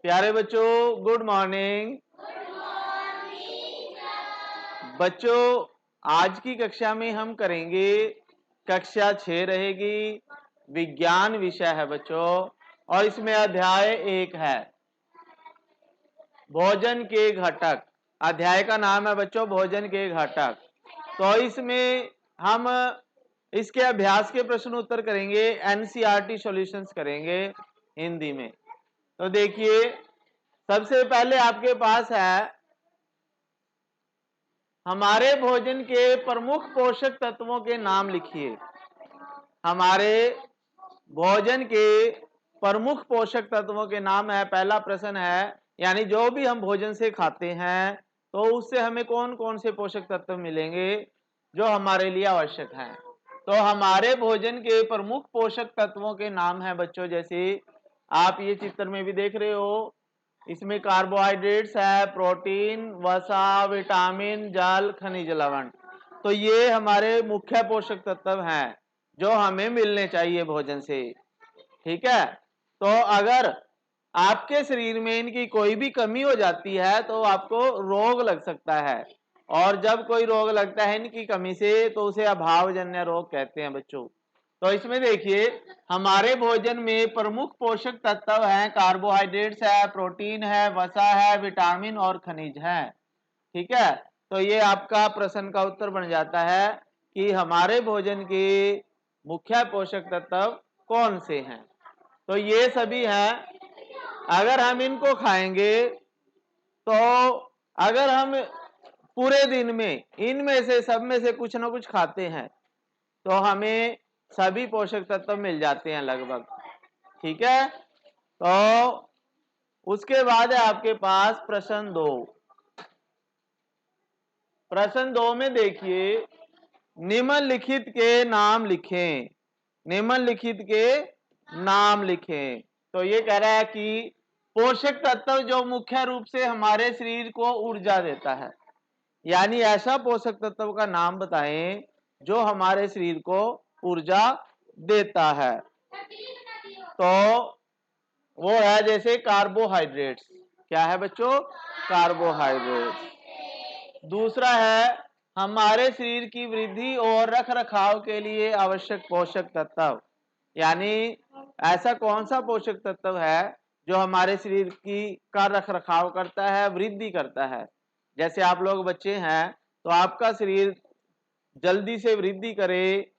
प्यारे बच्चों, good morning. बच्चों, आज की कक्षा में हम करेंगे, कक्षा 6 रहेगी, विज्ञान विषय है बच्चों, और इसमें अध्याय 1 है, भोजन के घटक। अध्याय का नाम है बच्चों भोजन के घटक। तो इसमें हम इसके अभ्यास के प्रश्न उत्तर करेंगे, एनसीईआरटी सॉल्यूशंस करेंगे हिंदी में। तो देखिए, सबसे पहले आपके पास है, हमारे भोजन के प्रमुख पोषक तत्वों के नाम लिखिए। हमारे भोजन के प्रमुख पोषक तत्वों के नाम है। पहला प्रश्न है, यानी जो भी हम भोजन से खाते हैं तो उससे हमें कौन कौन से पोषक तत्व मिलेंगे जो हमारे लिए आवश्यक हैं। तो हमारे भोजन के प्रमुख पोषक तत्वों के नाम है बच्चों, जैसे आप ये चित्र में भी देख रहे हो, इसमें कार्बोहाइड्रेट्स है, प्रोटीन, वसा, विटामिन, जल, खनिज लवण। तो ये हमारे मुख्य पोषक तत्व हैं जो हमें मिलने चाहिए भोजन से। ठीक है, तो अगर आपके शरीर में इनकी कोई भी कमी हो जाती है तो आपको रोग लग सकता है, और जब कोई रोग लगता है इनकी कमी से तो उसे अभावजन्य रोग कहते हैं बच्चों। तो इसमें देखिए, हमारे भोजन में प्रमुख पोषक तत्व हैं, कार्बोहाइड्रेट्स है, प्रोटीन है, वसा है, विटामिन और खनिज है। ठीक है, तो ये आपका प्रश्न का उत्तर बन जाता है कि हमारे भोजन के मुख्य पोषक तत्व कौन से हैं। तो ये सभी हैं। अगर हम इनको खाएंगे तो अगर हम पूरे दिन में इनमें से सब में से कुछ ना कुछ खाते हैं तो हमें सभी पोषक तत्व मिल जाते हैं लगभग। ठीक है, तो उसके बाद है आपके पास प्रश्न 2। प्रश्न 2 में देखिए, निम्नलिखित के नाम लिखें। निम्नलिखित के नाम लिखें। तो ये कह रहा है कि पोषक तत्व जो मुख्य रूप से हमारे शरीर को ऊर्जा देता है, यानी ऐसा पोषक तत्व का नाम बताएं जो हमारे शरीर को ऊर्जा देता है। तो वो है जैसे कार्बोहाइड्रेट्स। क्या है बच्चों? कार्बोहाइड्रेट्स। दूसरा है, हमारे शरीर की वृद्धि और रख रखाव के लिए आवश्यक पोषक तत्व, यानी ऐसा कौन सा पोषक तत्व है जो हमारे शरीर की का रख रखाव करता है, वृद्धि करता है। जैसे आप लोग बच्चे हैं तो आपका शरीर जल्दी से वृद्धि करे,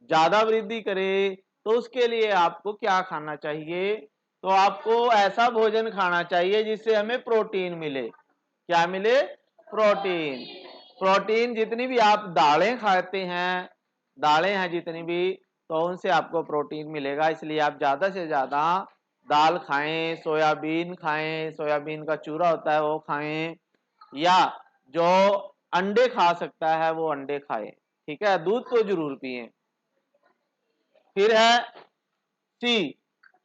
ज्यादा वृद्धि करे, तो उसके लिए आपको क्या खाना चाहिए? तो आपको ऐसा भोजन खाना चाहिए जिससे हमें प्रोटीन मिले। क्या मिले? प्रोटीन। प्रोटीन जितनी भी आप दालें खाते हैं, दालें हैं जितनी भी, तो उनसे आपको प्रोटीन मिलेगा। इसलिए आप ज्यादा से ज्यादा दाल खाएं, सोयाबीन खाएं, सोयाबीन का चूरा होता है वो खाएं, या जो अंडे खा सकता है वो अंडे खाए। ठीक है, दूध तो जरूर पिए। फिर है सी,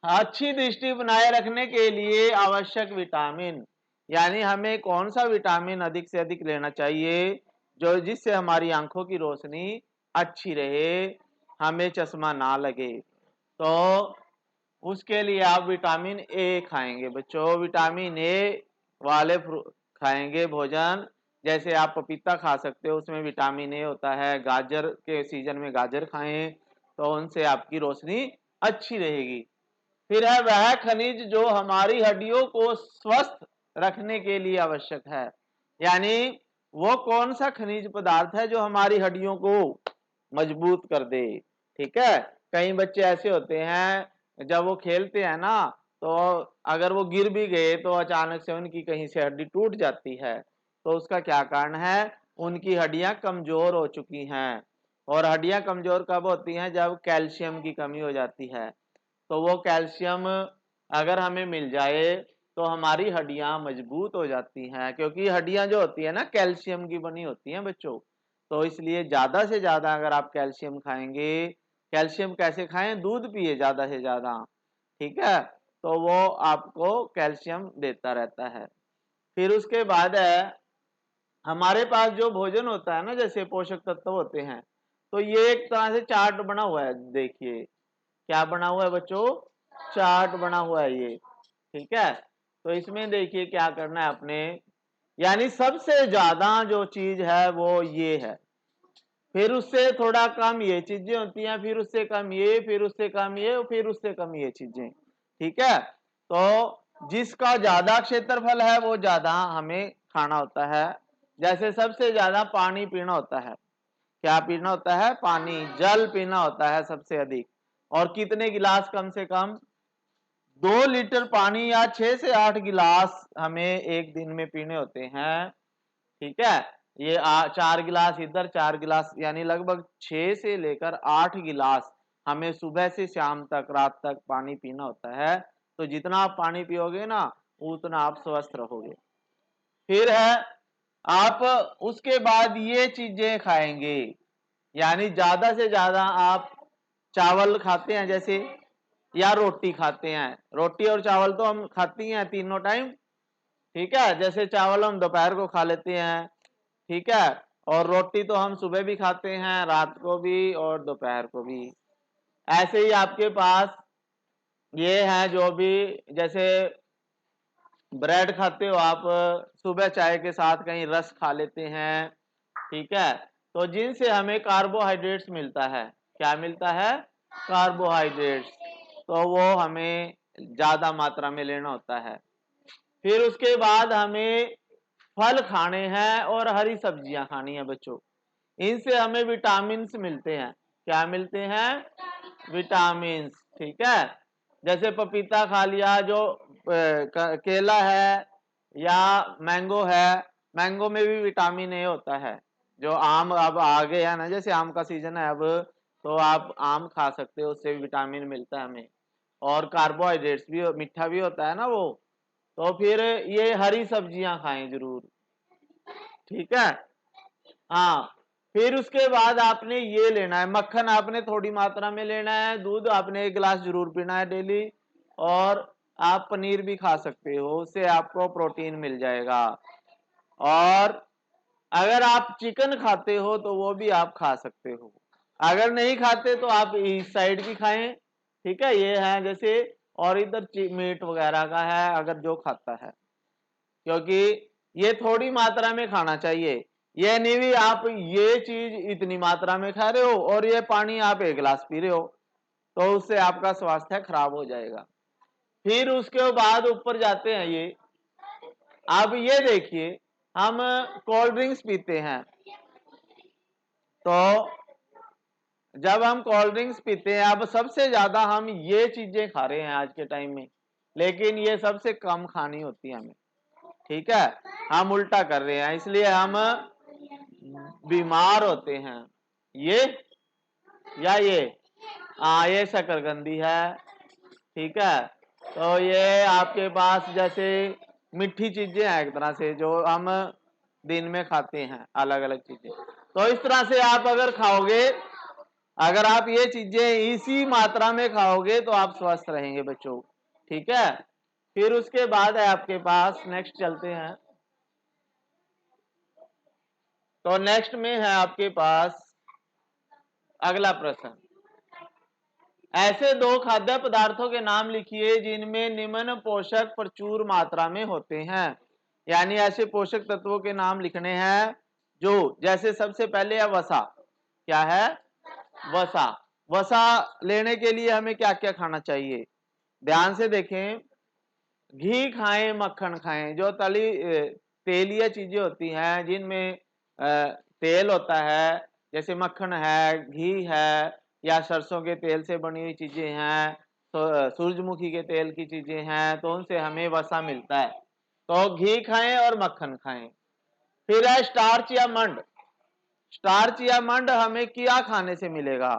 अच्छी दृष्टि बनाए रखने के लिए आवश्यक विटामिन, यानी हमें कौन सा विटामिन अधिक से अधिक लेना चाहिए जो जिससे हमारी आंखों की रोशनी अच्छी रहे, हमें चश्मा ना लगे। तो उसके लिए आप विटामिन ए खाएंगे बच्चों। विटामिन ए वाले खाएंगे भोजन, जैसे आप पपीता खा सकते हो, उसमें विटामिन ए होता है। गाजर के सीजन में गाजर खाएं तो उनसे आपकी रोशनी अच्छी रहेगी। फिर है वह खनिज जो हमारी हड्डियों को स्वस्थ रखने के लिए आवश्यक है, यानी वो कौन सा खनिज पदार्थ है जो हमारी हड्डियों को मजबूत कर दे। ठीक है, कई बच्चे ऐसे होते हैं जब वो खेलते हैं ना, तो अगर वो गिर भी गए तो अचानक से उनकी कहीं से हड्डी टूट जाती है। तो उसका क्या कारण है? उनकी हड्डियां कमजोर हो चुकी हैं। और हड्डियां कमजोर कब होती हैं? जब कैल्शियम की कमी हो जाती है। तो वो कैल्शियम अगर हमें मिल जाए तो हमारी हड्डियां मजबूत हो जाती हैं, क्योंकि हड्डियां जो होती है ना कैल्शियम की बनी होती हैं बच्चों। तो इसलिए ज्यादा से ज्यादा अगर आप कैल्शियम खाएंगे, कैल्शियम कैसे खाएं? दूध पिए ज्यादा से ज्यादा। ठीक है, तो वो आपको कैल्शियम देता रहता है। फिर उसके बाद है, हमारे पास जो भोजन होता है ना, जैसे पोषक तत्व होते हैं, तो ये एक तरह से चार्ट बना हुआ है। देखिए क्या बना हुआ है बच्चों? चार्ट बना हुआ है ये। ठीक है, तो इसमें देखिए क्या करना है अपने, यानी सबसे ज्यादा जो चीज है वो ये है, फिर उससे थोड़ा कम ये चीजें होती हैं, फिर उससे कम ये, फिर उससे कम ये, फिर उससे कम ये चीजें। ठीक है, तो जिसका ज्यादा क्षेत्रफल है वो ज्यादा हमें खाना होता है। जैसे सबसे ज्यादा पानी पीना होता है, क्या पीना होता है, पानी, जल पीना होता है सबसे अधिक। और कितने गिलास, कम से कम 2 लीटर पानी या 6 से 8 गिलास हमें एक दिन में पीने होते हैं। ठीक है, ये 4 गिलास इधर, 4 गिलास, यानी लगभग 6 से लेकर 8 गिलास हमें सुबह से शाम तक, रात तक पानी पीना होता है। तो जितना आप पानी पियोगे ना उतना आप स्वस्थ रहोगे। फिर है, आप उसके बाद ये चीजें खाएंगे, यानी ज्यादा से ज्यादा आप चावल खाते हैं जैसे, या रोटी खाते हैं। रोटी और चावल तो हम खाती हैं तीनों टाइम। ठीक है, जैसे चावल हम दोपहर को खा लेते हैं, ठीक है, और रोटी तो हम सुबह भी खाते हैं, रात को भी और दोपहर को भी। ऐसे ही आपके पास ये है जो भी, जैसे ब्रेड खाते हो आप, सुबह चाय के साथ कहीं रस खा लेते हैं। ठीक है, तो जिनसे हमें कार्बोहाइड्रेट्स मिलता है, क्या मिलता है, कार्बोहाइड्रेट्स, तो वो हमें ज्यादा मात्रा में लेना होता है। फिर उसके बाद हमें फल खाने हैं और हरी सब्जियां खानी है बच्चों, इनसे हमें विटामिन मिलते हैं। क्या मिलते हैं, विटामिन। ठीक है, जैसे पपीता खा लिया, जो केला है या मैंगो है, मैंगो में भी विटामिन ए होता है। जो आम अब आ गया ना, जैसे आम का सीजन है अब, तो आप आम खा सकते हो, उससे भी विटामिन मिलता है हमें। और कार्बोहाइड्रेट्स भी, मीठा भी होता है ना वो। तो फिर ये हरी सब्जियां खाएं जरूर। ठीक है, हाँ, फिर उसके बाद आपने ये लेना है, मक्खन आपने थोड़ी मात्रा में लेना है, दूध आपने 1 गिलास जरूर पीना है डेली। और आप पनीर भी खा सकते हो, उससे आपको प्रोटीन मिल जाएगा। और अगर आप चिकन खाते हो तो वो भी आप खा सकते हो। अगर नहीं खाते तो आप इस साइड की खाएं। ठीक है, ये है जैसे, और इधर मीट वगैरह का है अगर जो खाता है, क्योंकि ये थोड़ी मात्रा में खाना चाहिए। ये नहीं भी आप ये चीज इतनी मात्रा में खा रहे हो और ये पानी आप 1 गिलास पी रहे हो, तो उससे आपका स्वास्थ्य खराब हो जाएगा। फिर उसके बाद ऊपर जाते हैं ये, अब ये देखिए, हम कोल्ड ड्रिंक्स पीते हैं, तो जब हम कोल्ड ड्रिंक्स पीते हैं, अब सबसे ज्यादा हम ये चीजें खा रहे हैं आज के टाइम में, लेकिन ये सबसे कम खानी होती है हमें। ठीक है, हम उल्टा कर रहे हैं, इसलिए हम बीमार होते हैं। ये या ये शकरकंदी है। ठीक है, तो ये आपके पास जैसे मीठी चीजें हैं एक तरह से, जो हम दिन में खाते हैं, अलग अलग चीजें। तो इस तरह से आप अगर खाओगे, अगर आप ये चीजें इसी मात्रा में खाओगे तो आप स्वस्थ रहेंगे बच्चों। ठीक है, फिर उसके बाद है आपके पास, नेक्स्ट चलते हैं। तो नेक्स्ट में है आपके पास अगला प्रश्न, ऐसे 2 खाद्य पदार्थों के नाम लिखिए जिनमें निम्न पोषक प्रचुर मात्रा में होते हैं। यानी ऐसे पोषक तत्वों के नाम लिखने हैं जो, जैसे सबसे पहले है वसा। क्या है, वसा। वसा लेने के लिए हमें क्या क्या खाना चाहिए, ध्यान से देखें। घी खाएं, मक्खन खाएं, जो तेलीय चीजें होती हैं जिनमें तेल होता है, जैसे मक्खन है, घी है, या सरसों के तेल से बनी हुई चीजें हैं, तो सूरजमुखी के तेल की चीजें हैं, तो उनसे हमें वसा मिलता है। तो घी खाएं और मक्खन खाएं। फिर है स्टार्च या मंड। स्टार्च या मंड हमें क्या खाने से मिलेगा,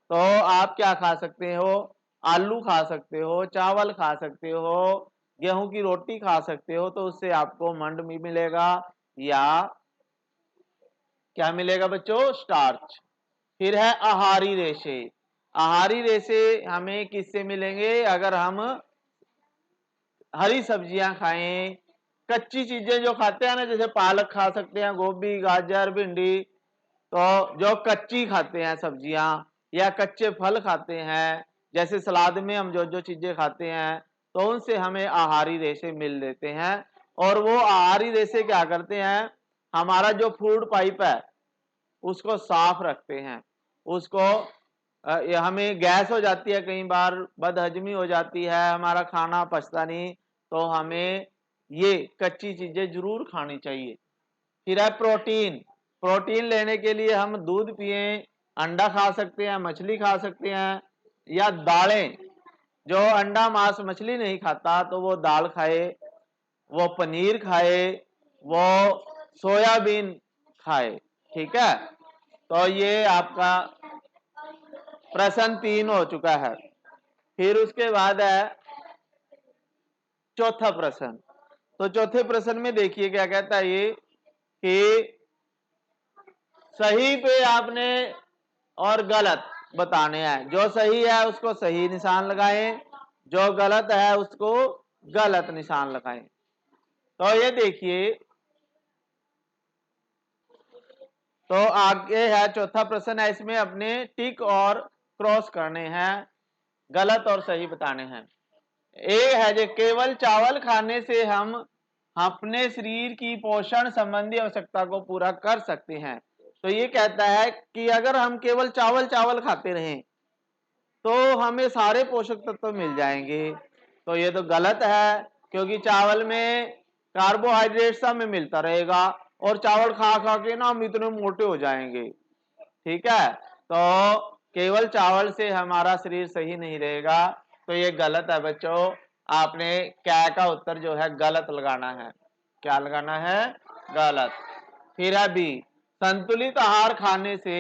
तो आप क्या खा सकते हो, आलू खा सकते हो, चावल खा सकते हो, गेहूं की रोटी खा सकते हो, तो उससे आपको मंड भी मिलेगा, या क्या मिलेगा बच्चों, स्टार्च। फिर है आहारी रेशे। आहारी रेशे हमें किससे मिलेंगे, अगर हम हरी सब्जियां खाएं, कच्ची चीजें जो खाते हैं ना, जैसे पालक खा सकते हैं, गोभी, गाजर, भिंडी, तो जो कच्ची खाते हैं सब्जियां, या कच्चे फल खाते हैं, जैसे सलाद में हम जो जो चीजें खाते हैं, तो उनसे हमें आहारी रेशे मिल लेते हैं। और वो आहारी रेशे क्या करते हैं, हमारा जो फूड पाइप है उसको साफ रखते हैं। उसको हमें गैस हो जाती है, कई बार बदहजमी हो जाती है, हमारा खाना पचता नहीं, तो हमें ये कच्ची चीजें जरूर खानी चाहिए। फिर है प्रोटीन। प्रोटीन लेने के लिए हम दूध पिए, अंडा खा सकते हैं, मछली खा सकते हैं, या दालें। जो अंडा मांस मछली नहीं खाता तो वो दाल खाए, वो पनीर खाए, वो सोयाबीन खाए। ठीक है, तो ये आपका प्रश्न 3 हो चुका है। फिर उसके बाद है चौथा प्रश्न। तो चौथे प्रश्न में देखिए क्या कहता है ये कि सही पे आपने और गलत बताने हैं। जो सही है उसको सही निशान लगाएं, जो गलत है उसको गलत निशान लगाएं। तो ये देखिए, तो आगे है चौथा प्रश्न है, इसमें अपने टिक और क्रॉस करने हैं, गलत और सही बताने हैं। ए है जो केवल चावल खाने से हम अपने शरीर की पोषण संबंधी आवश्यकता को पूरा कर सकते हैं। तो ये कहता है कि अगर हम केवल चावल चावल खाते रहें तो हमें सारे पोषक तत्व मिल जाएंगे। तो ये तो गलत है, क्योंकि चावल में कार्बोहाइड्रेट हमें मिलता रहेगा और चावल खा खा के ना हम इतने मोटे हो जाएंगे। ठीक है, तो केवल चावल से हमारा शरीर सही नहीं रहेगा। तो ये गलत है बच्चों, आपने क्या का उत्तर जो है गलत लगाना है। क्या लगाना है? गलत। फिर है बी, संतुलित आहार खाने से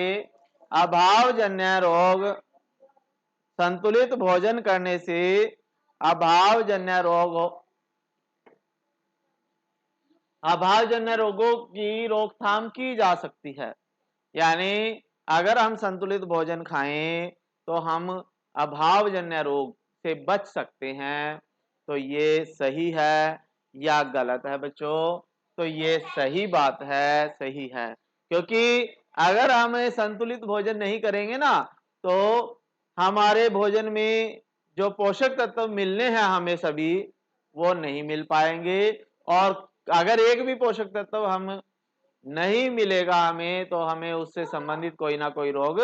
अभावजन्य रोग, संतुलित भोजन करने से अभावजन्य रोग, अभावजन्य रोगों की रोकथाम की जा सकती है। यानी अगर हम संतुलित भोजन खाएं तो हम अभावजन्य रोग से बच सकते हैं। तो ये सही है या गलत है बच्चों? तो ये सही बात है, सही है। क्योंकि अगर हम संतुलित भोजन नहीं करेंगे ना तो हमारे भोजन में जो पोषक तत्व मिलने हैं हमें सभी, वो नहीं मिल पाएंगे। और अगर एक भी पोषक तत्व हम नहीं मिलेगा हमें तो हमें उससे संबंधित कोई ना कोई रोग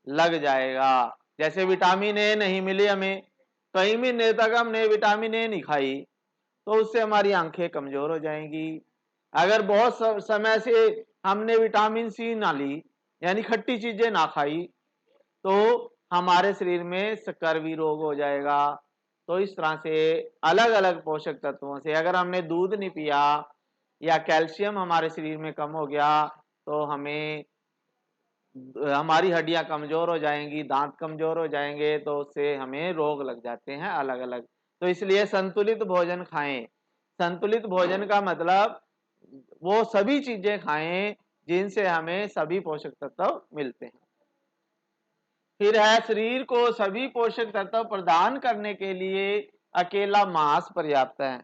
लग जाएगा। जैसे विटामिन ए नहीं मिली हमें, कई महीने तक हमने विटामिन ए नहीं खाई तो उससे हमारी आंखें कमजोर हो जाएंगी। अगर बहुत समय से हमने विटामिन सी ना ली, यानी खट्टी चीजें ना खाई, तो हमारे शरीर में स्कर्वी रोग हो जाएगा। तो इस तरह से अलग अलग पोषक तत्वों से, अगर हमने दूध नहीं पिया या कैल्शियम हमारे शरीर में कम हो गया तो हमें, हमारी हड्डियां कमजोर हो जाएंगी, दांत कमजोर हो जाएंगे, तो उससे हमें रोग लग जाते हैं अलग अलग। तो इसलिए संतुलित भोजन खाएं। संतुलित भोजन का मतलब वो सभी चीजें खाएं जिनसे हमें सभी पोषक तत्व मिलते हैं। फिर है शरीर को सभी पोषक तत्व प्रदान करने के लिए अकेला मांस पर्याप्त है।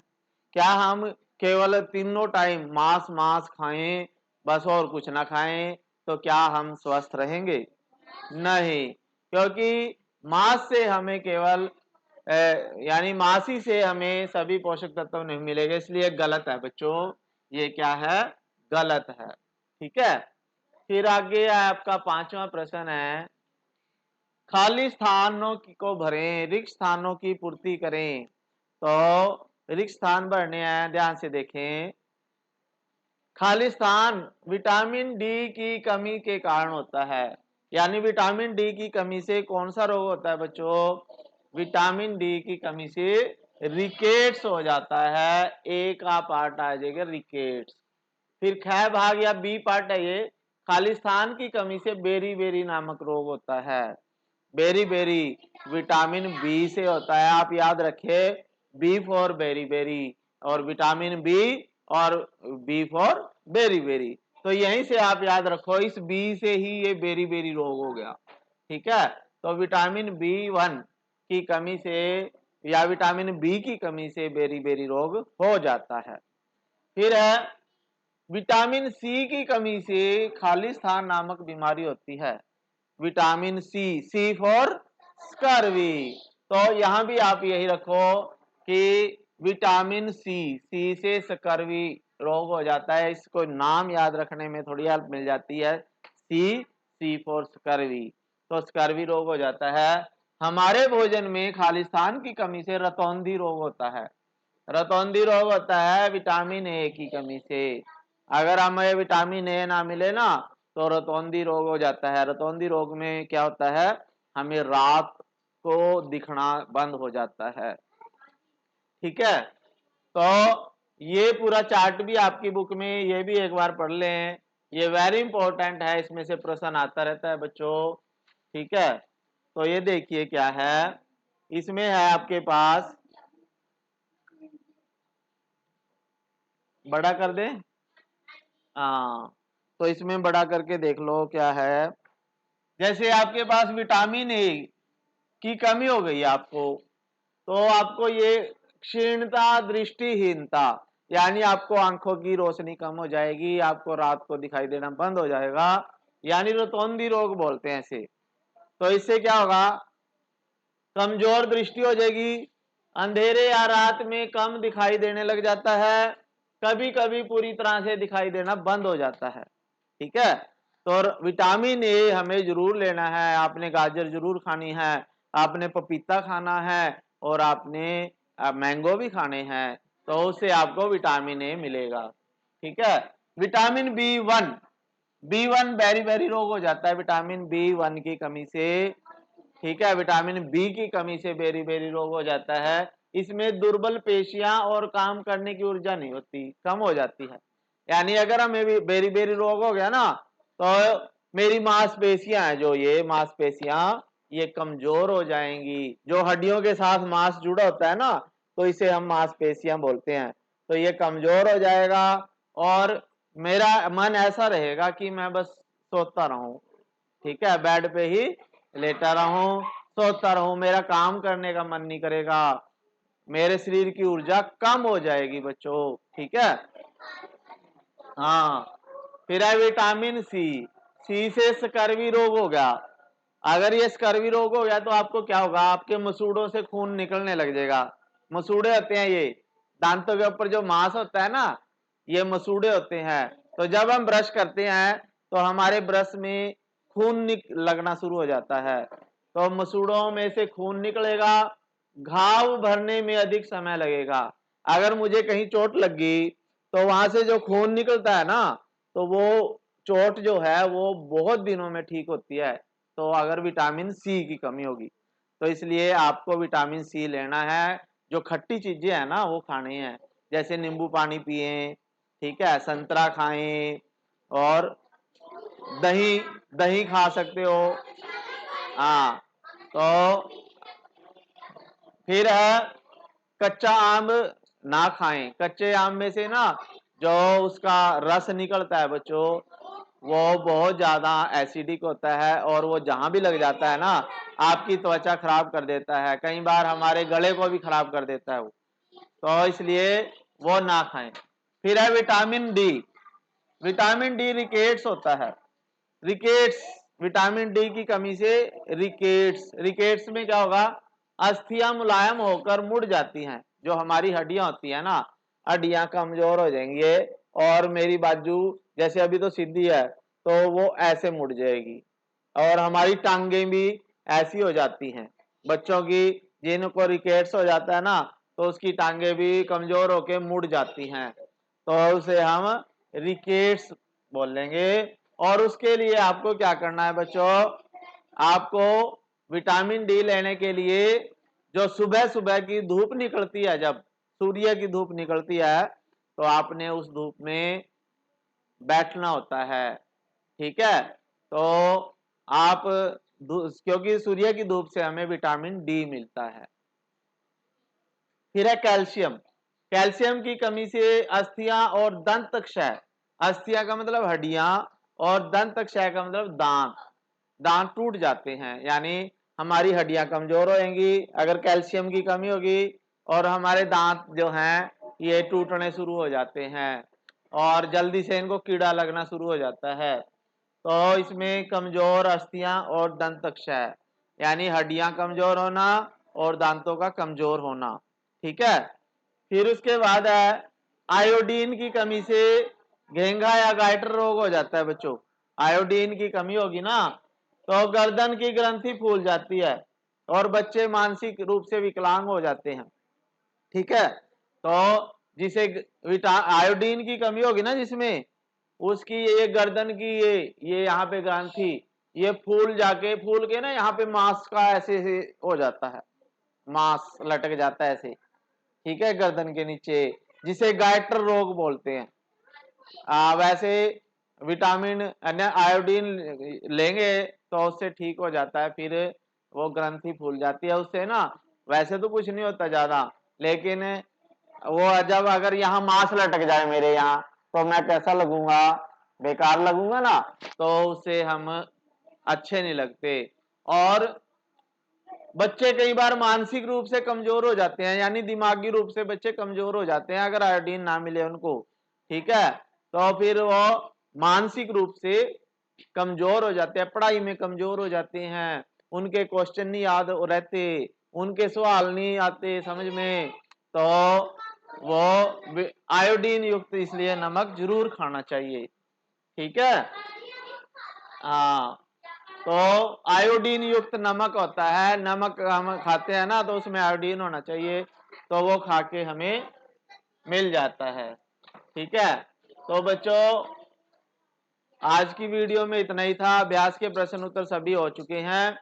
क्या हम केवल तीनों टाइम मांस मांस खाएं बस और कुछ ना खाएं तो क्या हम स्वस्थ रहेंगे? नहीं, क्योंकि मांस से हमें केवल यानी मांस ही से हमें सभी पोषक तत्व नहीं मिलेंगे, इसलिए गलत है बच्चों। ये क्या है? गलत है। ठीक है, फिर आगे आपका पांचवा प्रश्न है, खाली स्थानों को भरें, रिक्त स्थानों की पूर्ति करें। तो रिक्त स्थान भरने हैं, ध्यान से देखें। खाली स्थान विटामिन डी की कमी के कारण होता है। यानी विटामिन डी की कमी से कौन सा रोग होता है बच्चों? विटामिन डी की कमी से रिकेट्स हो जाता है। ए का पार्ट आ जाएगा रिकेट्स। फिर ख भाग या बी पार्ट है ये, खाली स्थान की कमी से बेरी बेरी नामक रोग होता है। बेरी बेरी विटामिन बी से होता है, आप याद रखें, बी फॉर बेरी बेरी, और विटामिन बी और बी फॉर बेरी बेरी। तो यहीं से आप याद रखो, इस बी से ही ये बेरी बेरी रोग हो गया। ठीक है, तो विटामिन B1 की कमी से या विटामिन बी की कमी से बेरी बेरी रोग हो जाता है। फिर है विटामिन सी की कमी से खालिस्तान नामक बीमारी होती है। Vitamin C, C for scurvy. तो यहां भी आप यही रखो कि विटामिन सी से स्कर्वी रोग हो जाता है। इसको नाम याद रखने में थोड़ी हेल्प मिल जाती है। सी फॉर स्कर्वी, तो स्कर्वी रोग हो जाता है। हमारे भोजन में खालिस्तान की कमी से रतौंधी रोग होता है। रतौंधी रोग होता है विटामिन ए की कमी से। अगर हमें विटामिन ए ना मिले ना तो रतौंधी रोग हो जाता है। रतौंधी रोग में क्या होता है, हमें रात को दिखना बंद हो जाता है। ठीक है, तो ये पूरा चार्ट भी आपकी बुक में, ये भी एक बार पढ़ लें, ये वेरी इंपॉर्टेंट है, इसमें से प्रश्न आता रहता है बच्चों। ठीक है, तो ये देखिए क्या है, इसमें है आपके पास, बड़ा कर दें, हाँ, तो इसमें बड़ा करके देख लो क्या है। जैसे आपके पास विटामिन ए की कमी हो गई आपको, तो आपको ये क्षीणता, दृष्टिहीनता, यानी आपको आंखों की रोशनी कम हो जाएगी, आपको रात को दिखाई देना बंद हो जाएगा, यानी रतौंधी रोग बोलते हैं इसे। तो इससे क्या होगा, कमजोर दृष्टि हो जाएगी, अंधेरे या रात में कम दिखाई देने लग जाता है, कभी कभी पूरी तरह से दिखाई देना बंद हो जाता है। ठीक है, तो विटामिन ए हमें जरूर लेना है। आपने गाजर जरूर खानी है, आपने पपीता खाना है, और आपने मैंगो भी खाने हैं, तो उससे आपको विटामिन ए मिलेगा। ठीक है, vitamin B one beriberi रोग हो जाता है विटामिन बी की कमी से। ठीक है, विटामिन बी की कमी से बेरी बेरी रोग हो जाता है। इसमें दुर्बल पेशियां और काम करने की ऊर्जा नहीं होती, कम हो जाती है। यानी अगर हमें भी बेरी बेरी रोग हो गया ना, तो मेरी मांसपेशियां हैं, जो ये मांसपेशियां, ये कमजोर हो जाएंगी। जो हड्डियों के साथ मांस जुड़ा होता है ना, तो इसे हम मांसपेशियां बोलते हैं। तो ये कमजोर हो जाएगा, और मेरा मन ऐसा रहेगा कि मैं बस सोता रहूं। ठीक है, बेड पे ही लेटा रहूं, सोता रहूं, मेरा काम करने का मन नहीं करेगा, मेरे शरीर की ऊर्जा कम हो जाएगी बच्चों। ठीक है, हाँ, फिर है विटामिन सी से स्कर्वी रोग हो गया। अगर ये स्कर्वी रोग हो गया तो आपको क्या होगा, आपके मसूड़ों से खून निकलने लग जाएगा। मसूड़े होते हैं ये, दांतों के ऊपर जो मांस होता है ना, ये मसूड़े होते हैं। तो जब हम ब्रश करते हैं तो हमारे ब्रश में खून लगना शुरू हो जाता है, तो मसूड़ों में से खून निकलेगा, घाव भरने में अधिक समय लगेगा। अगर मुझे कहीं चोट लग गई तो वहां से जो खून निकलता है ना, तो वो चोट जो है वो बहुत दिनों में ठीक होती है। तो अगर विटामिन सी की कमी होगी, तो इसलिए आपको विटामिन सी लेना है। जो खट्टी चीजें हैं ना वो खानी है, जैसे नींबू पानी पिए, ठीक है, संतरा खाएं, और दही दही खा सकते हो। हाँ, तो फिर है कच्चा आम ना खाएं। कच्चे आम में से ना जो उसका रस निकलता है बच्चों, वो बहुत ज्यादा एसिडिक होता है, और वो जहां भी लग जाता है ना, आपकी त्वचा खराब कर देता है, कई बार हमारे गले को भी खराब कर देता है वो। तो इसलिए वो ना खाएं। फिर है vitamin D. Vitamin D rickets होता है, रिकेट्स, विटामिन डी की कमी से रिकेट्स, रिकेट्स में क्या होगा, अस्थियां मुलायम होकर मुड़ जाती हैं। जो हमारी हड्डियां होती है ना, हड्डियां कमजोर हो जाएंगे, और मेरी बाजू जैसे अभी तो सीधी है, तो वो ऐसे मुड़ जाएगी, और हमारी टांगें भी ऐसी हो जाती हैं। बच्चों की जिनको रिकेट्स हो जाता है ना, तो उसकी टांगें भी कमजोर होकर मुड़ जाती हैं, तो उसे हम रिकेट्स बोलेंगे। और उसके लिए आपको क्या करना है बच्चों, आपको विटामिन डी लेने के लिए जो सुबह सुबह की धूप निकलती है, जब सूर्य की धूप निकलती है, तो आपने उस धूप में बैठना होता है। ठीक है, तो आप क्योंकि सूर्य की धूप से हमें विटामिन डी मिलता है। फिर है कैल्शियम। कैल्शियम की कमी से अस्थियां और दंत क्षय, अस्थियां का मतलब हड्डियां, और दंत क्षय का मतलब दांत, दांत टूट जाते हैं, यानी हमारी हड्डियां कमजोर होंगी अगर कैल्शियम की कमी होगी, और हमारे दांत जो हैं ये टूटने शुरू हो जाते हैं, और जल्दी से इनको कीड़ा लगना शुरू हो जाता है। तो इसमें कमजोर अस्थियां और दंत क्षय, यानी हड्डियां कमजोर होना और दांतों का कमजोर होना, ठीक है। फिर उसके बाद है आयोडीन की कमी से घेंघा या गाइटर रोग हो जाता है बच्चों। आयोडीन की कमी होगी ना तो गर्दन की ग्रंथि फूल जाती है और बच्चे मानसिक रूप से विकलांग हो जाते हैं। ठीक है, तो जिसे आयोडीन की कमी होगी ना जिसमें, उसकी ये गर्दन की ये यहाँ पे ग्रंथि ये फूल के ना यहाँ पे मांस का ऐसे ऐसे हो जाता है, मांस लटक जाता है ऐसे। ठीक है, गर्दन के नीचे, जिसे गाइटर रोग बोलते हैं। वैसे विटामिन आयोडीन लेंगे तो उससे ठीक हो जाता है, फिर वो ग्रंथि फूल जाती है उससे ना। वैसे तो कुछ नहीं होता ज्यादा, लेकिन वो जब अगर यहाँ मांस लटक जाए मेरे यहाँ तो मैं कैसा लगूंगा, बेकार लगूंगा ना, तो उससे हम अच्छे नहीं लगते। और बच्चे कई बार मानसिक रूप से कमजोर हो जाते हैं, यानी दिमागी रूप से बच्चे कमजोर हो जाते हैं अगर आयोडीन ना मिले उनको। ठीक है, तो फिर वो मानसिक रूप से कमजोर हो जाते हैं, पढ़ाई में कमजोर हो जाते हैं, उनके क्वेश्चन नहीं याद रहते, उनके सवाल नहीं आते समझ में। तो वो आयोडीन युक्त इसलिए नमक जरूर खाना चाहिए। ठीक है, हाँ। तो आयोडीन युक्त नमक होता है, नमक हम खाते हैं ना तो उसमें आयोडीन होना चाहिए, तो वो खा के हमें मिल जाता है। ठीक है, तो बच्चों आज की वीडियो में इतना ही था। अभ्यास के प्रश्न उत्तर सभी हो चुके हैं।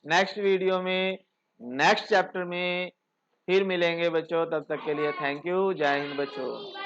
नेक्स्ट वीडियो में नेक्स्ट चैप्टर में फिर मिलेंगे बच्चों, तब तक के लिए थैंक यू, जय हिंद बच्चों।